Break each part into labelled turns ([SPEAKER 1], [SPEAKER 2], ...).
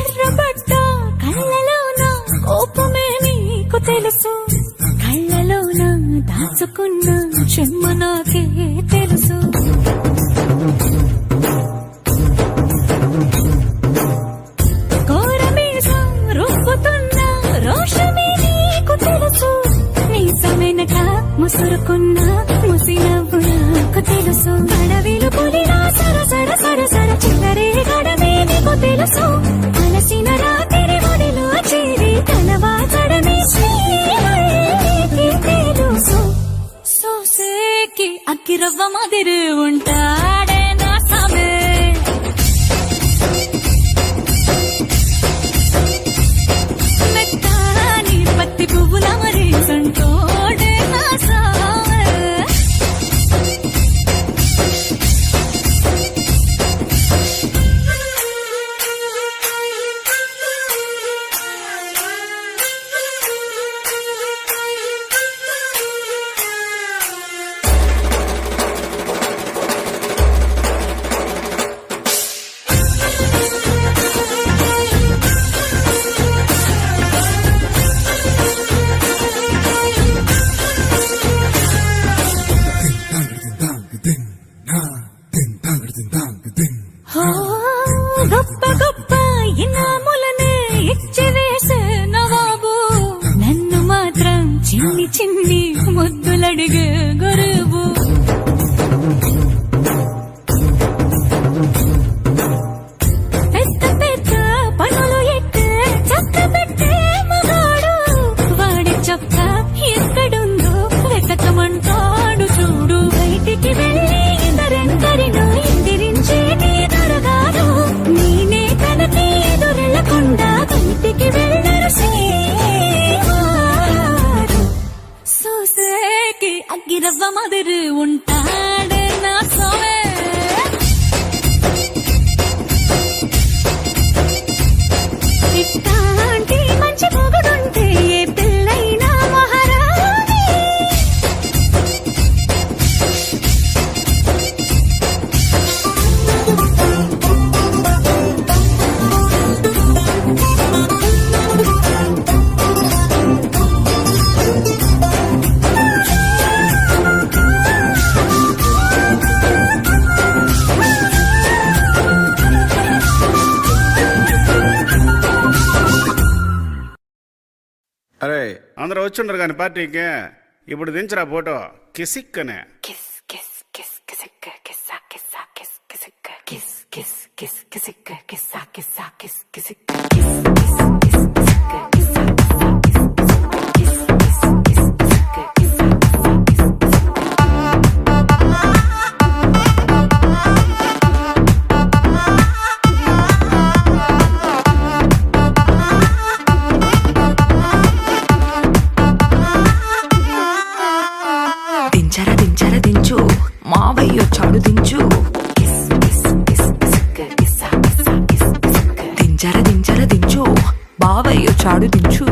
[SPEAKER 1] ఎర్రబడ్డ కళ్ళలోన కోపమే నీకు తెలుసు, కళ్ళలోన దాచుకున్న చెమ్మ నాకే తెలుసు. కోరమీసం రుబ్బుతున్న రోషమే నీకు తెలుసు, నీసమెనక ముసురుకున్న ముసినవ్వు నాకు తెలుసు. అడవిలు పులినా సరసర సరసర చిల్లరే గడమే నీకు తెలుసు, అలసిన రాత్రి ఒడిలో చేరి తలవాచడమే శ్రీకి తెలుసు. సోసేకి అక్కిరవ్వ మాదిరి ఉంటాడే నా సామే, మెత్తాని పత్తి పువ్వుల మరి సంటోడే నా సామే. హో, గొప్ప గొప్ప ఇనాములనే ఇచ్చి వేసే నవాబు, నన్ను మాత్రం చిన్ని చిన్ని ముద్దులడిగే గురువు. పెద్ద పెద్ద పనులు ఎట్టే చక్క పెట్టే మగాడు, వాడి చొక్క ఎక్కడుందో వెతకమంటాడు చూడు. బయటికి వెళ్ళి ఇద్దరెందరినో ఎదిరించేటి దొరగాడు, నేనే తనకి ఎదురెళ్ళకుండా బయటికి వెళ్ళరు శ్రీవారు. సోసేకి అగ్గిరవ్వ మాదిరి ఉంటాడే నా సోమే. ఇట్లాంటి మంచి మొగుడుంటే ఏ పిల్లైనా మహారాణి.
[SPEAKER 2] అరే అందరూ వచ్చిండ్రు కానీ పార్టీకి ఇప్పుడు దించరా ఫోటో కిసిక్ అనే.
[SPEAKER 1] కిస్ కిస్ కిస్ కిసిక్క కిస్సా కిస్సా కిస్ కిసిక్క కిస్ కిస్ కిస్ కిసిక్క కిస్సా కిస్సా కిస్ కిసిక్క కిస్ కిస్ కిస్ కిసిక్క కిస్సా కిస్సా కిస్ కిస్ కిస్ కిస్ కిసిక్క కిస్సా కిస్సా కిస్
[SPEAKER 3] దించర దించర దించు మావయ్యొచ్చాడు దించు,
[SPEAKER 1] కిస్ కిస్ కిస్ కిసిక్క కిస్సా కిస్సా కిస్ కిసిక్క
[SPEAKER 3] దించర దించర దించు బావయ్యొచ్చాడు దించు,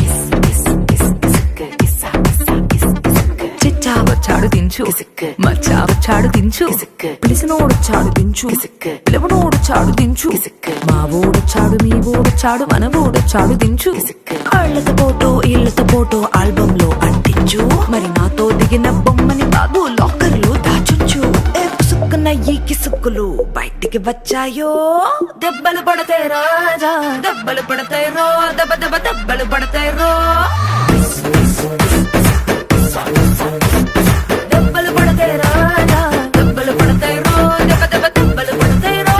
[SPEAKER 1] కిస్ కిస్ కిస్ కిసిక్క కిస్సా కిస్సా కిస్ కిసిక్క
[SPEAKER 3] చిచ్చా వచ్చాడు దించు,
[SPEAKER 1] కిసిక్క
[SPEAKER 3] మచ్చా వచ్చాడు దించు,
[SPEAKER 1] కిసిక్క
[SPEAKER 3] పిలిసినోడొచ్చాడు దించు,
[SPEAKER 1] కిసిక్క
[SPEAKER 3] పిలవనోడొచ్చాడు దించు,
[SPEAKER 1] కిసిక్క
[SPEAKER 3] మా ఓడొచ్చాడు మీ ఓడొచ్చాడు మన ఓడొచ్చాడు దించు.
[SPEAKER 1] కిసిక్క
[SPEAKER 3] కళ్ళతో ఫోటో ఇళ్ళతో ఫోటో ఆల్బమ్ లో అంటించు, మరి నాతో దిగిన బొమ్మని బాబు లాకర్ లో దాచుంచు. ఏ పుసుక్కున ఈ కిసుక్కులు బయటికి వచ్చాయో, దెబ్బలు పడతాయి రాజా దెబ్బలు పడతాయి రో, దెబ్బ దెబ్బ దెబ్బలు పడతాయి రో, దెబ్బలు పడతాయి రాజా దెబ్బలు పడతాయి రో, దెబ్బ దెబ్బ దెబ్బలు పడతాయి రో.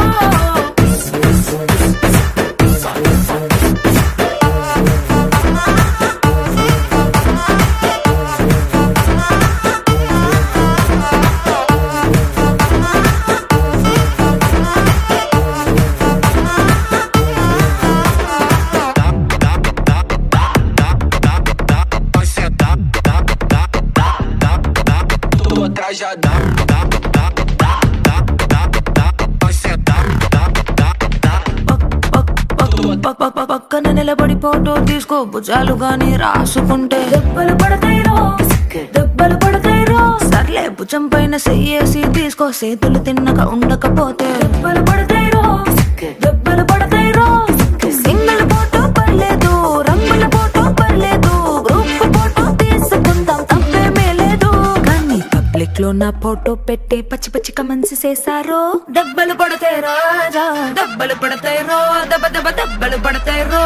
[SPEAKER 3] పక్కన నిలబడి ఫోటో తీసుకో భుజాలు గాని రాసుకుంటే దెబ్బలు పడతాయిరో దెబ్బలు పడతాయిరో. సర్లే భుజం పైన చెయ్యేసి తీసుకో చేతులు తిన్నక ఉండకపోతే దెబ్బలు పడతాయిరో దెబ్బలు పడతాయిరో. లో నా ఫోటో పెట్టి పచ్చి పచ్చి కమెంట్స్ చేశారో దెబ్బలు పడతాయి రాజా దెబ్బలు పడతాయి రో దెబ్బ దెబ్బ దెబ్బలు పడతాయి రో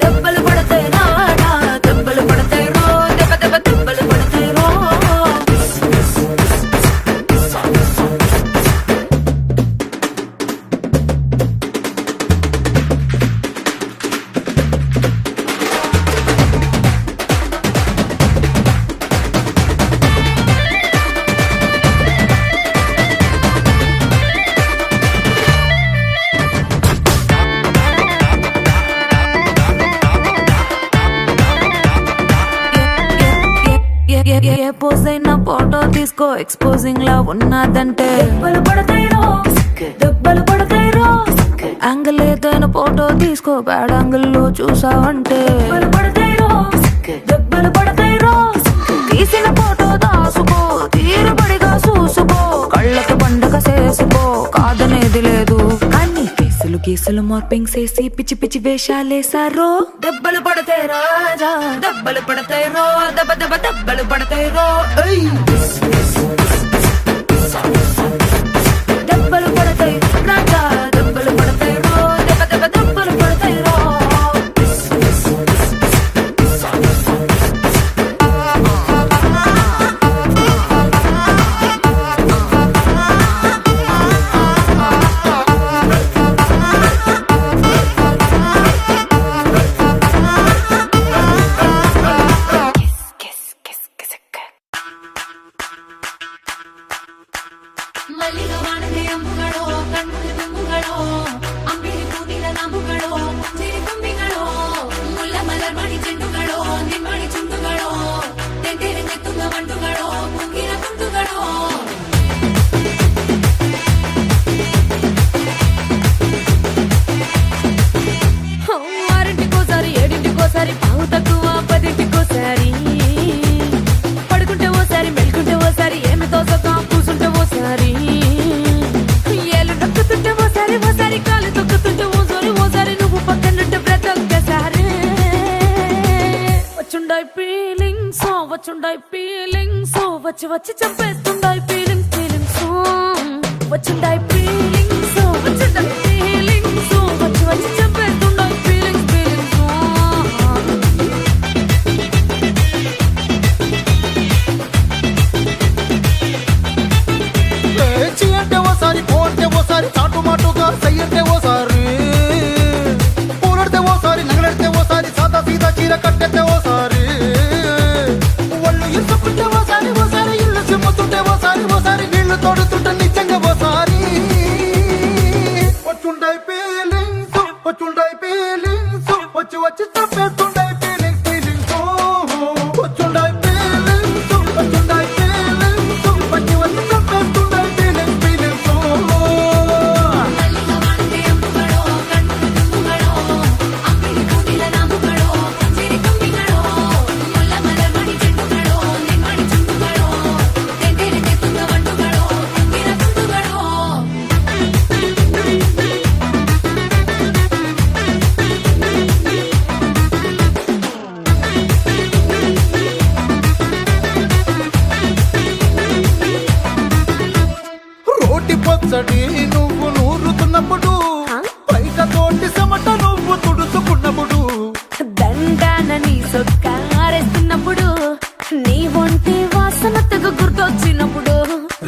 [SPEAKER 3] దెబ్బలు పడతాయి రాజా దెబ్బలు పడతాయి రో దెబ్బ దెబ్బ దెబ్బలు పడతాయి రో ఏ పోజ్ అయినా ఫోటో తీసుకో ఎక్స్పోజింగ్ లా ఉన్నదంటే దెబ్బలు పడతాయి రో దెబ్బలు పడతాయి రో యాంగిల్ ఏదైనా ఫోటో తీసుకో బ్యాడ్ యాంగిల్ లో చూసావంటే దెబ్బలు పడతాయి రో దెబ్బలు పడతాయి రో తీసిన ఫోటో దాసుకో తీరుబడిగా చూసుకో కళ్ళకు పండగ చేసుకో కాదనేది లేదు కానీ కేసులు మార్పింగ్ చేసి పిచ్చి పిచ్చి వేషాలేసారో దెబ్బలు పడతాయి రాజా దెబ్బలు పడతాయి రో దెబ్బ దెబ్బ దెబ్బలు పడతాయి రో దెబ్బలు పడతాయి రాజా దెబ్బలు పడతాయి రో దెబ్బ దెబ్బ దెబ్బలు పడతాయి రో
[SPEAKER 1] ಮಲ್ಲಿಗ ವಾಣದೆ ಅಂಬುಗಳೋ ಕಣ್ಮುಳಿ ತುಂಬುಗಳೋ ಅಂಬಿಳಿ ಕೂದಿನ ನಂಬುಗಳೋ ಸಿರಿ ತುಂಬಿಗಳೋ ಮುಲ್ಲ ಮಲರ್ ಮಣಿ ಚೆಂಡುಗಳೋ ನಿಮ್ಮಣಿ ಚುಂಡುಗಳೋ ತೆಂಟೆರೆ ನೆತ್ತುಂಗ ಮಂಡುಗಳೋ ಮುಂಗಿನ ತುಂಡುಗಳೋ ఆరింటికోసారి ఏడింటికోసారి పావు తక్కువ పదింటికోసారి పడుకుంటే ఓసారి మెలుకుంటే ఓసారి ఏమి తోసక కూసుంటే ఓసారి ఏళ్ళు నొక్కుతుంటే ఓసారి ఓసారి కాలు తొక్కుతుంటే ఓసారి నువ్వు పక్కనుంటే బ్రతొక్కసారి వచ్చుండాయి ఫీలింగ్స్ వచ్చి వచ్చి చంపేస్తుండాయి ఫీలింగ్స్ వచ్చుండాయి ఫీలింగ్స్ వచ్చి వచ్చి చంపేస్తుండాయి ఫీలింగ్స్
[SPEAKER 4] అంటే ఓసారి పో అంటే ఓసారి చాటు మాటుగా సయ్యంటే ఓసారి పూలడితే ఓసారి నగలడితే ఓసారి సాదా సీదా చీర కట్టెత్తే ఓసారి ఒళ్ళు ఇసుకుంటే ఓసారి ఇల్లు సిమ్ముతుంటే ఓసారి నీళ్లు తోడుతుంటే నిజంగా ఓసారి వచ్చుండాయి ఫీలింగ్స్ వచ్చి వచ్చి తప్పేస్తుండాయి ఫీలింగ్స్ వచ్చుండాయి ఫీలింగ్స్ వచ్చి వచ్చి తప్పేస్తుండాయి ఫీలింగ్స్
[SPEAKER 1] ಮಲ್ಲಿಗ ವಾಣದೆ ಅಂಬುಗಳೋ ಕಣ್ಮುಳಿ ತುಂಬುಗಳೋ ಅಂಬಿಳಿ ಕೂದಿನ ನಂಬುಗಳೋ ಸಿರಿ ತುಂಬಿಗಳೋ ಮುಲ್ಲ ಮಲರ್ ಮಣಿ ಚೆಂಡುಗಳೋ ನಿಮ್ಮಣಿ ಚುಂಡುಗಳೋ ತೆಂಟೆರೆ ನೆತ್ತುಂಗ ಮಂಡುಗಳೋ ಮುಂಗಿನ ತುಂಡುಗಳೋ
[SPEAKER 4] రోటి పచ్చడి నువ్వు నూరుతున్నప్పుడు బయట తోటి సమట నువ్వు తుడుచుకున్నప్పుడు
[SPEAKER 3] దండాన నీ సొక్కారేస్తున్నప్పుడు నీ ఒంటి వాసన తెగ గుర్తొచ్చినప్పుడు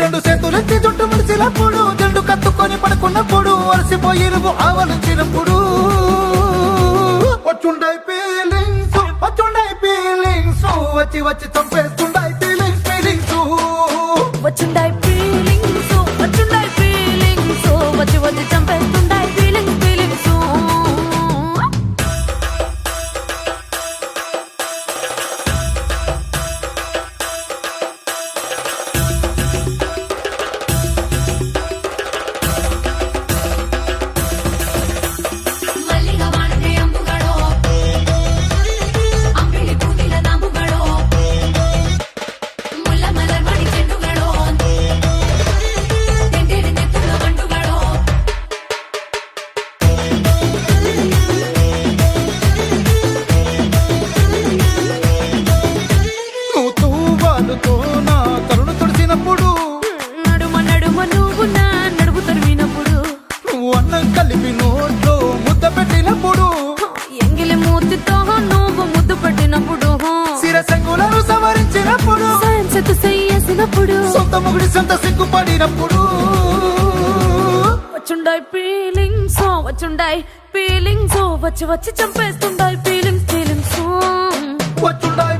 [SPEAKER 4] రెండు చేతులెత్తి జుట్టు ముడిచినప్పుడు జండు కత్తుకొని పడుకున్నప్పుడు అలసిపోయి నువ్వు ఆవలించినప్పుడు వచ్చుండాయి ఫీలింగ్స్ వచ్చి వచ్చి చంపేస్తుండాయి ఫీలింగ్స్
[SPEAKER 3] వచ్చుండాయి ఫీలింగ్స్ వచ్చి వచ్చి చంపేస్తుండాయి ఫీలింగ్స్
[SPEAKER 1] ಮಲ್ಲಿಗ ವಾಣದೆ ಅಂಬುಗಳೋ ಅಂಬಿಳಿ ಕೂದಿನ ನಂಬುಗಳೋ ಮುಲ್ಲ ಮಲರ್ ಮಣಿ ಚೆಂಡುಗಳೋ
[SPEAKER 4] కలిపి నోట్లో ముద్ద పెట్టినప్పుడు
[SPEAKER 1] ఎంగిలి మూతితో నువ్వు ముద్దు పెట్టినప్పుడు
[SPEAKER 4] శిరసంగులను సవరించినప్పుడు
[SPEAKER 1] సైన్సెత్ చేసినప్పుడు
[SPEAKER 4] సొంత ముగుడి సొంత సిగ్గుపడినప్పుడు
[SPEAKER 1] వచ్చుండాయి ఫీలింగ్స్ వచ్చి వచ్చి చంపేస్తుండాయి ఫీలింగ్స్
[SPEAKER 4] వచ్చుండా